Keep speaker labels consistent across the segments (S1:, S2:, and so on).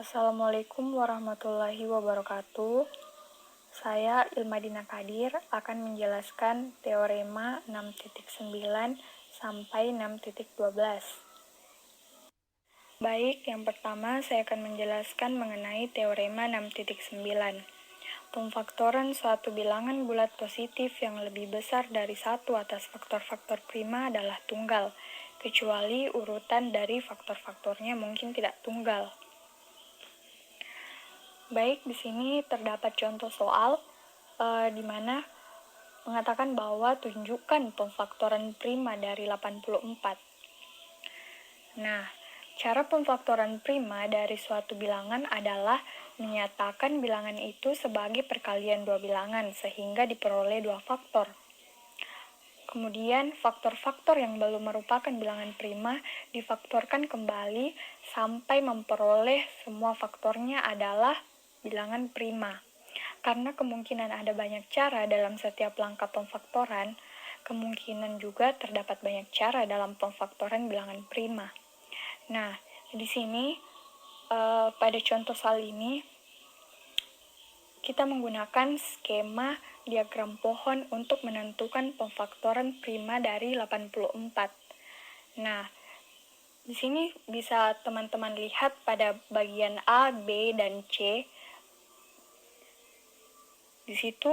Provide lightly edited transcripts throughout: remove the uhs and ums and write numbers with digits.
S1: Assalamualaikum warahmatullahi wabarakatuh. Saya Ilmadina Kadir akan menjelaskan teorema 6.9 sampai 6.12. Baik, yang pertama saya akan menjelaskan mengenai teorema 6.9. Pemfaktoran suatu bilangan bulat positif yang lebih besar dari 1 atas faktor-faktor prima adalah tunggal, kecuali urutan dari faktor-faktornya mungkin tidak tunggal. Baik, di sini terdapat contoh soal di mana mengatakan bahwa tunjukkan pemfaktoran prima dari 84. Nah, cara pemfaktoran prima dari suatu bilangan adalah menyatakan bilangan itu sebagai perkalian dua bilangan sehingga diperoleh dua faktor. Kemudian, faktor-faktor yang belum merupakan bilangan prima difaktorkan kembali sampai memperoleh semua faktornya adalah bilangan prima. Karena kemungkinan ada banyak cara dalam setiap langkah pemfaktoran, kemungkinan juga terdapat banyak cara dalam pemfaktoran bilangan prima. Nah, di sini pada contoh soal ini kita menggunakan skema diagram pohon untuk menentukan pemfaktoran prima dari 84. Nah, di sini bisa teman-teman lihat pada bagian A, B, dan C. Di situ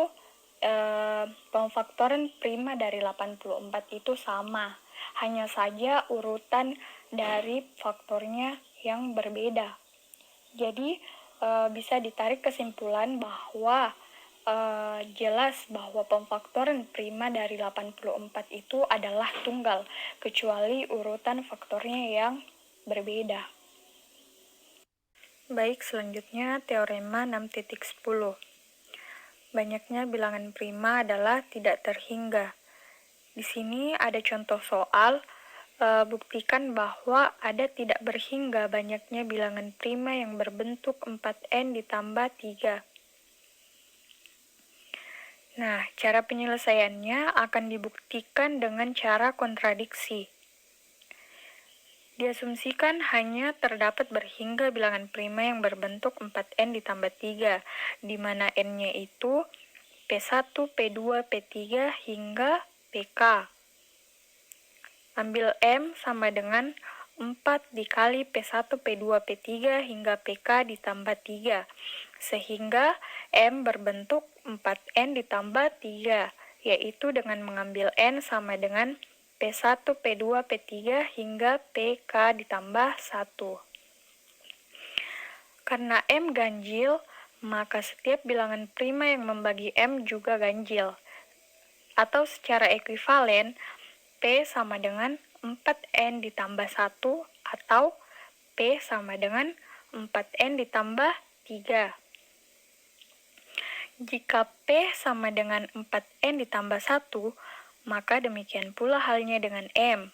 S1: pemfaktoran prima dari 84 itu sama. Hanya saja urutan dari faktornya yang berbeda. Jadi bisa ditarik kesimpulan bahwa jelas bahwa pemfaktoran prima dari 84 itu adalah tunggal, kecuali urutan faktornya yang berbeda. Baik, selanjutnya teorema 6.10. Banyaknya bilangan prima adalah tidak terhingga. Di sini ada contoh soal, buktikan bahwa ada tidak berhingga banyaknya bilangan prima yang berbentuk 4n ditambah 3. Nah, cara penyelesaiannya akan dibuktikan dengan cara kontradiksi. Diasumsikan hanya terdapat berhingga bilangan prima yang berbentuk 4n ditambah 3, di mana n-nya itu P1, P2, P3 hingga PK. Ambil M sama dengan 4 dikali P1, P2, P3 hingga PK ditambah 3, sehingga M berbentuk 4N ditambah 3, yaitu dengan mengambil N sama dengan P1, P2, P3 hingga PK ditambah 1. Karena M ganjil, maka setiap bilangan prima yang membagi M juga ganjil. Atau secara ekuivalen, P sama dengan 4N ditambah 1 atau P sama dengan 4N ditambah 3. Jika P sama dengan 4N ditambah 1, maka demikian pula halnya dengan M.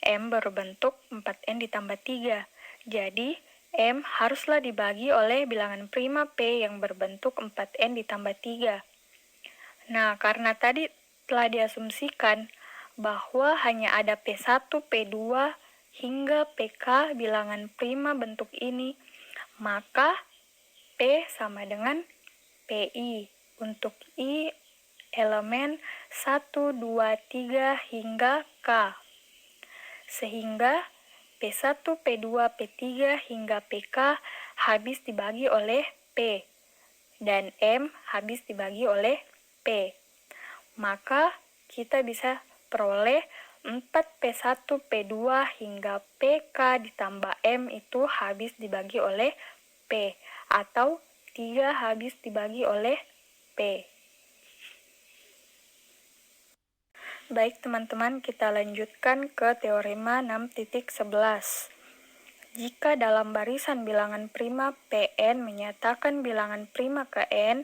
S1: M berbentuk 4N ditambah 3. Jadi, M haruslah dibagi oleh bilangan prima P yang berbentuk 4N ditambah 3. Nah, karena tadi telah diasumsikan bahwa hanya ada P1, P2, hingga PK bilangan prima bentuk ini, maka P sama dengan PI untuk I elemen 1, 2, 3 hingga K. Sehingga P1, P2, P3 hingga PK habis dibagi oleh P, dan M habis dibagi oleh P. Maka kita bisa peroleh 4P1, P2 hingga PK ditambah M itu habis dibagi oleh P, atau 3 habis dibagi oleh P. Baik teman-teman, kita lanjutkan ke teorema 6.11. Jika dalam barisan bilangan prima Pn menyatakan bilangan prima ke N,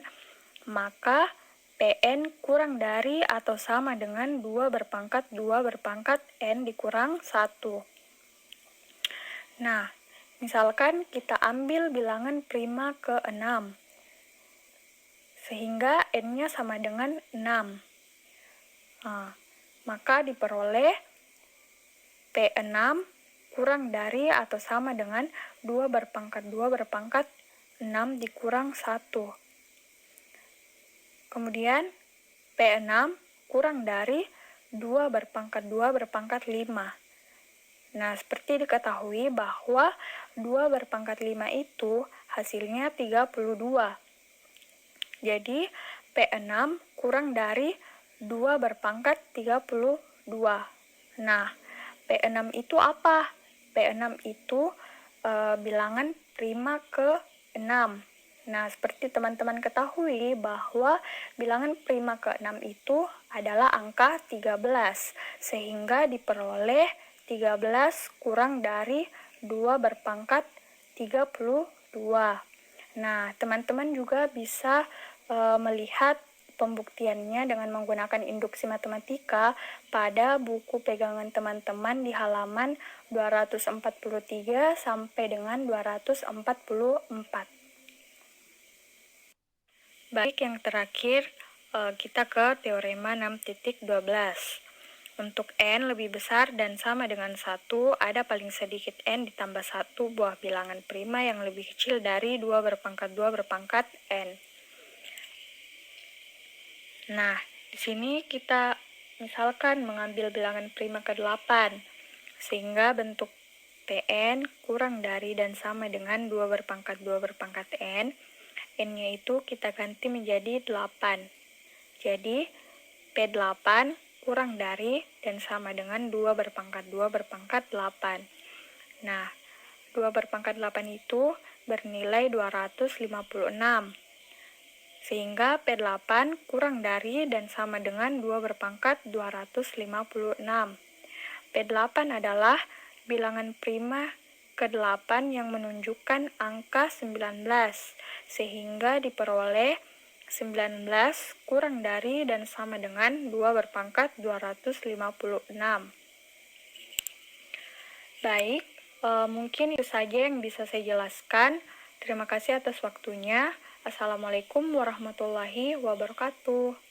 S1: maka Pn kurang dari atau sama dengan 2 berpangkat N dikurang 1. Nah, misalkan kita ambil bilangan prima ke 6, sehingga N-nya sama dengan 6. Nah, maka diperoleh P6 kurang dari atau sama dengan 2 berpangkat 2 berpangkat 6 dikurang 1. Kemudian P6 kurang dari 2 berpangkat 2 berpangkat 5. Nah, seperti diketahui bahwa 2 berpangkat 5 itu hasilnya 32. Jadi, P6 kurang dari 2 berpangkat 32. Nah, P6 itu apa? P6 itu bilangan prima ke-6. Nah, seperti teman-teman ketahui bahwa bilangan prima ke-6 itu adalah angka 13, sehingga diperoleh 13 kurang dari 2 berpangkat 32. Nah, teman-teman juga bisa melihat pembuktiannya dengan menggunakan induksi matematika pada buku pegangan teman-teman di halaman 243 sampai dengan 244. Baik, yang terakhir kita ke teorema 6.12. Untuk n lebih besar dan sama dengan 1, ada paling sedikit n ditambah 1 buah bilangan prima yang lebih kecil dari 2 berpangkat 2 berpangkat n. Nah, di sini kita misalkan mengambil bilangan prima ke-8, sehingga bentuk Pn kurang dari dan sama dengan 2 berpangkat 2 berpangkat n. N-nya itu kita ganti menjadi 8. Jadi, P8 kurang dari dan sama dengan 2 berpangkat 2 berpangkat 8. Nah, 2 berpangkat 8 itu bernilai 256. Sehingga P8 kurang dari dan sama dengan 2 berpangkat 256. P8 adalah bilangan prima ke-8 yang menunjukkan angka 19, sehingga diperoleh 19 kurang dari dan sama dengan 2 berpangkat 256. Baik, mungkin itu saja yang bisa saya jelaskan. Terima kasih atas waktunya. Assalamualaikum warahmatullahi wabarakatuh.